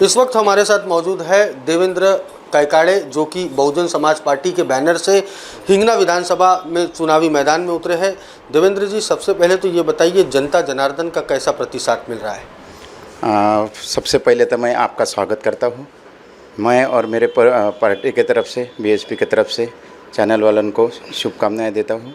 इस वक्त हमारे साथ मौजूद है देवेंद्र कैकाड़े, जो कि बहुजन समाज पार्टी के बैनर से हिंगना विधानसभा में चुनावी मैदान में उतरे हैं। देवेंद्र जी, सबसे पहले तो ये बताइए, जनता जनार्दन का कैसा प्रतिसाद मिल रहा है? सबसे पहले तो मैं आपका स्वागत करता हूँ। मैं और मेरे पार्टी की तरफ से, बीएसपी की तरफ से चैनल वालों को शुभकामनाएं देता हूँ।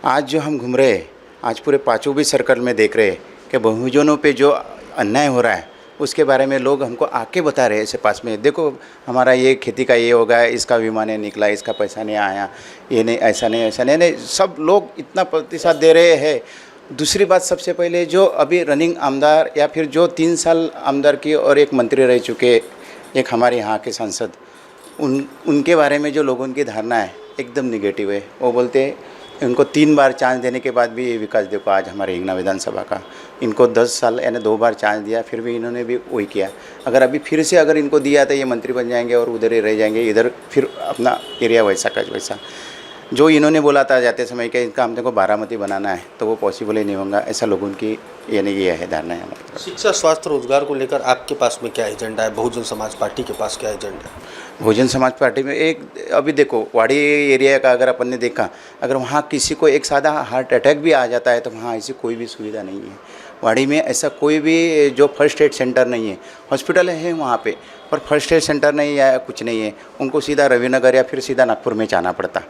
आज जो हम घूम रहे हैं, आज पूरे पाँचों भी सर्कल में देख रहे हैं कि बहुजनों पे जो अन्याय हो रहा है उसके बारे में लोग हमको आके बता रहे हैं। ऐसे पास में देखो, हमारा ये खेती का ये हो गया, इसका बीमा नहीं निकला, इसका पैसा नहीं आया, ये नहीं, ऐसा नहीं, सब लोग इतना प्रतिसाद दे रहे हैं। दूसरी बात, सबसे पहले जो अभी रनिंग आमदार या फिर जो 3 साल आमदार की और एक मंत्री रह चुके, एक हमारे यहाँ के सांसद, उनके बारे में जो लोगों की धारणा है एकदम निगेटिव है। वो बोलते हैं इनको 3 बार चांस देने के बाद भी ये विकास देखो आज हमारे हिंगना विधानसभा का, इनको 10 साल यानी 2 बार चांस दिया, फिर भी इन्होंने भी वही किया। अगर अभी फिर से अगर इनको दिया तो ये मंत्री बन जाएंगे और उधर ही रह जाएंगे, इधर फिर अपना एरिया वैसा का वैसा। जो इन्होंने बोला था जाते समय कि इनका हमने को बारामती बनाना है, तो वो पॉसिबल ही नहीं होगा, ऐसा लोगों की यानी ये है धारणा है हमारी। शिक्षा, स्वास्थ्य, रोजगार को लेकर आपके पास में क्या एजेंडा है? बहुजन समाज पार्टी के पास क्या एजेंडा है? बहुजन समाज पार्टी में एक अभी देखो, वाड़ी एरिया का अगर अपन ने देखा, अगर वहाँ किसी को एक सादा हार्ट अटैक भी आ जाता है तो वहाँ ऐसी कोई भी सुविधा नहीं है। वाड़ी में ऐसा कोई भी जो फर्स्ट एड सेंटर नहीं है। हॉस्पिटल है वहाँ पे, पर फर्स्ट एड सेंटर नहीं है, कुछ नहीं है। उनको सीधा रविनगर या फिर सीधा नागपुर में जाना पड़ता।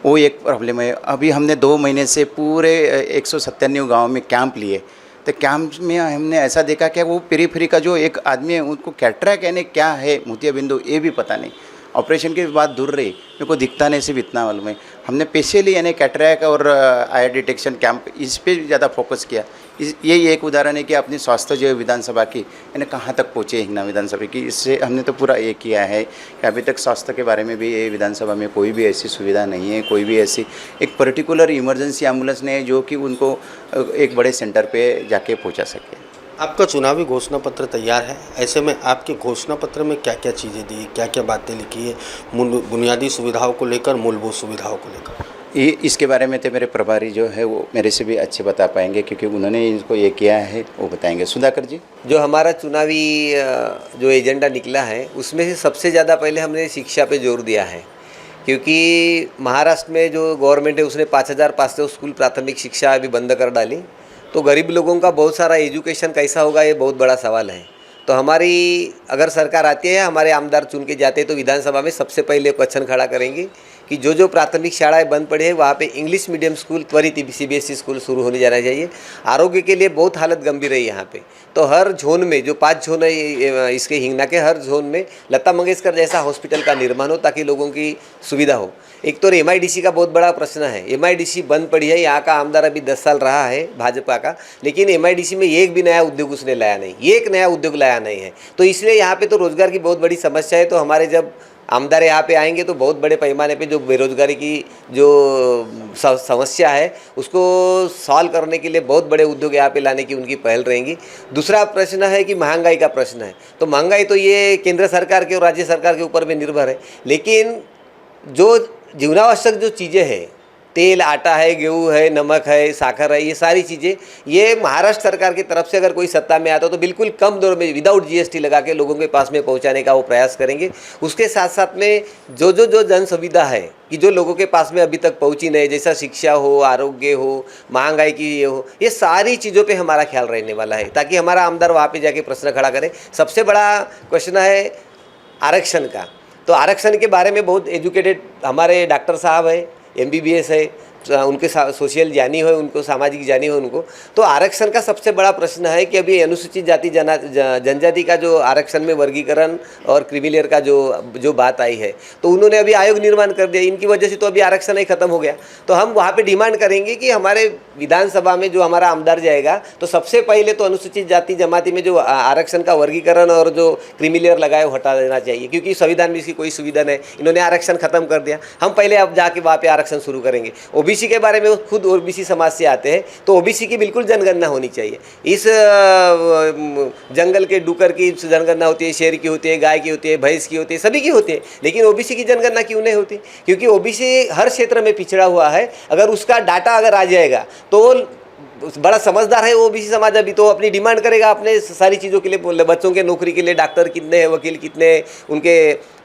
वो एक प्रॉब्लम है। अभी हमने 2 महीने से पूरे 197 गाँव में कैंप लिए, तो कैंप में हमने ऐसा देखा कि वो पेरीफेरी का जो एक आदमी है, उनको कैटरैक्ट यानी क्या है, मोतियाबिंदु, ये भी पता नहीं। ऑपरेशन की बात दूर रही, मेरे को दिखता नहीं, सिर्फ इतना मालूम है। हमने स्पेशली यानी कैटरैक्ट और आई डिटेक्शन कैंप, इस पे ज़्यादा फोकस किया। यही एक उदाहरण है कि अपनी स्वास्थ्य जो विधानसभा की यानी कहाँ तक पहुँचे हिंगना विधानसभा की। इससे हमने तो पूरा ये किया है कि अभी तक स्वास्थ्य के बारे में भी ये विधानसभा में कोई भी ऐसी सुविधा नहीं है, कोई भी ऐसी एक पर्टिकुलर इमरजेंसी एम्बुलेंस नहीं है जो कि उनको एक बड़े सेंटर पे जाके पहुंचा सके। आपका चुनावी घोषणा पत्र तैयार है, ऐसे में आपके घोषणा पत्र में क्या क्या चीज़ें दी, क्या क्या बातें लिखी है बुनियादी सुविधाओं को लेकर, मूलभूत सुविधाओं को लेकर? इसके बारे में तो मेरे प्रभारी जो है वो मेरे से भी अच्छे बता पाएंगे, क्योंकि उन्होंने इसको ये किया है, वो बताएंगे। सुधाकर जी, जो हमारा चुनावी जो एजेंडा निकला है उसमें से सबसे ज़्यादा पहले हमने शिक्षा पे जोर दिया है, क्योंकि महाराष्ट्र में जो गवर्नमेंट है उसने 5500 स्कूल प्राथमिक शिक्षा अभी बंद कर डाली। तो गरीब लोगों का बहुत सारा एजुकेशन कैसा होगा, ये बहुत बड़ा सवाल है। तो हमारी अगर सरकार आती है, हमारे आमदार चुन के जाते हैं, तो विधानसभा में सबसे पहले क्वेश्चन खड़ा करेंगे कि जो प्राथमिक शालाएं बंद पड़ी है वहाँ पे इंग्लिश मीडियम स्कूल त्वरित CBSE स्कूल शुरू होने जाना चाहिए। आरोग्य के लिए बहुत हालत गंभीर है यहाँ पे। तो हर जोन में, जो 5 जोन है इसके हिंगना के, हर जोन में लता मंगेशकर जैसा हॉस्पिटल का निर्माण हो ताकि लोगों की सुविधा हो। एक तो MIDC का बहुत बड़ा प्रश्न है। MIDC बंद पड़ी है, यहाँ का आमदार अभी 10 साल रहा है भाजपा का, लेकिन MIDC में एक भी नया उद्योग उसने लाया नहीं, एक नया उद्योग लाया नहीं है। तो इसलिए यहाँ पे तो रोजगार की बहुत बड़ी समस्या है। तो हमारे जब आमदार यहाँ पे आएंगे तो बहुत बड़े पैमाने पे जो बेरोजगारी की जो समस्या है उसको सॉल्व करने के लिए बहुत बड़े उद्योग यहाँ पे लाने की उनकी पहल रहेंगी। दूसरा प्रश्न है कि महंगाई का प्रश्न है। तो महंगाई तो ये केंद्र सरकार के और राज्य सरकार के ऊपर भी निर्भर है, लेकिन जो जीवनावश्यक जो चीज़ें हैं, तेल, आटा है, गेहूँ है, नमक है, साखर है, ये सारी चीज़ें, ये महाराष्ट्र सरकार की तरफ से अगर कोई सत्ता में आता तो बिल्कुल कम दर में विदाउट GST लगा के लोगों के पास में पहुंचाने का वो प्रयास करेंगे। उसके साथ साथ में जो जन सुविधा है कि जो लोगों के पास में अभी तक पहुंची नहीं, जैसा शिक्षा हो, आरोग्य हो, महंगाई की ये हो, ये सारी चीज़ों पे हमारा ख्याल रहने वाला है ताकि हमारा आमदार वहाँ पे जाके प्रश्न खड़ा करे। सबसे बड़ा क्वेश्चन है आरक्षण का। तो आरक्षण के बारे में बहुत एजुकेटेड हमारे डॉक्टर साहब है, MBBS है, उनके सोशल जानी हो, उनको सामाजिक जानी हो उनको। तो आरक्षण का सबसे बड़ा प्रश्न है कि अभी अनुसूचित जाति जनजाति का जो आरक्षण में वर्गीकरण और क्रीमी का जो बात आई है, तो उन्होंने अभी आयोग निर्माण कर दिया। इनकी वजह से तो अभी आरक्षण ही खत्म हो गया। तो हम वहाँ पे डिमांड करेंगे कि हमारे विधानसभा में जो हमारा आमदार जाएगा तो सबसे पहले तो अनुसूचित जाति जमाती में जो आरक्षण का वर्गीकरण और जो क्रीमी लेयर लगाए वो हटा देना चाहिए, क्योंकि संविधान में इसकी कोई सुविधा नहीं। इन्होंने आरक्षण खत्म कर दिया। हम पहले अब जाके वहाँ पे आरक्षण शुरू करेंगे। OBC के बारे में वो खुद OBC समाज से आते हैं, तो OBC की बिल्कुल जनगणना होनी चाहिए। इस जंगल के डुकर की जनगणना होती है, शेर की होती है, गाय की होती है, भैंस की होती है, सभी की होती है, लेकिन OBC की जनगणना क्यों नहीं होती? क्योंकि OBC हर क्षेत्र में पिछड़ा हुआ है। अगर उसका डाटा अगर आ जाएगा तो बड़ा समझदार है ओबीसी समाज, अभी तो अपनी डिमांड करेगा अपने सारी चीज़ों के लिए, बच्चों के नौकरी के लिए डॉक्टर कितने हैं, वकील कितने हैं, उनके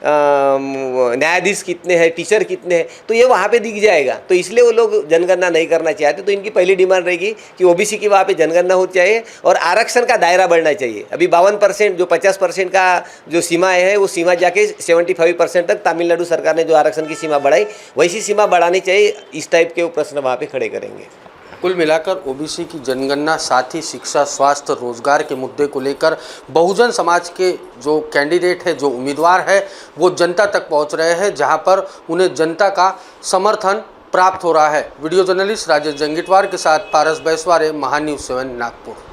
न्यायाधीश कितने हैं, टीचर कितने हैं, तो ये वहाँ पे दिख जाएगा। तो इसलिए वो लोग जनगणना नहीं करना चाहते। तो इनकी पहली डिमांड रहेगी कि ओबीसी की वहाँ पे जनगणना हो चाहिए और आरक्षण का दायरा बढ़ना चाहिए। अभी 52% जो 50% का जो सीमा है वो सीमा जाके 75% तक तमिलनाडु सरकार ने जो आरक्षण की सीमा बढ़ाई वैसी सीमा बढ़ानी चाहिए। इस टाइप के वो प्रश्न वहाँ पे खड़े करेंगे। कुल मिलाकर ओबीसी की जनगणना, साथ ही शिक्षा, स्वास्थ्य, रोजगार के मुद्दे को लेकर बहुजन समाज के जो कैंडिडेट है, जो उम्मीदवार है, वो जनता तक पहुंच रहे हैं, जहां पर उन्हें जनता का समर्थन प्राप्त हो रहा है। वीडियो जर्नलिस्ट राजेश जंगीटवार के साथ पारस बैसवारे, महान्यूज़ 7 नागपुर।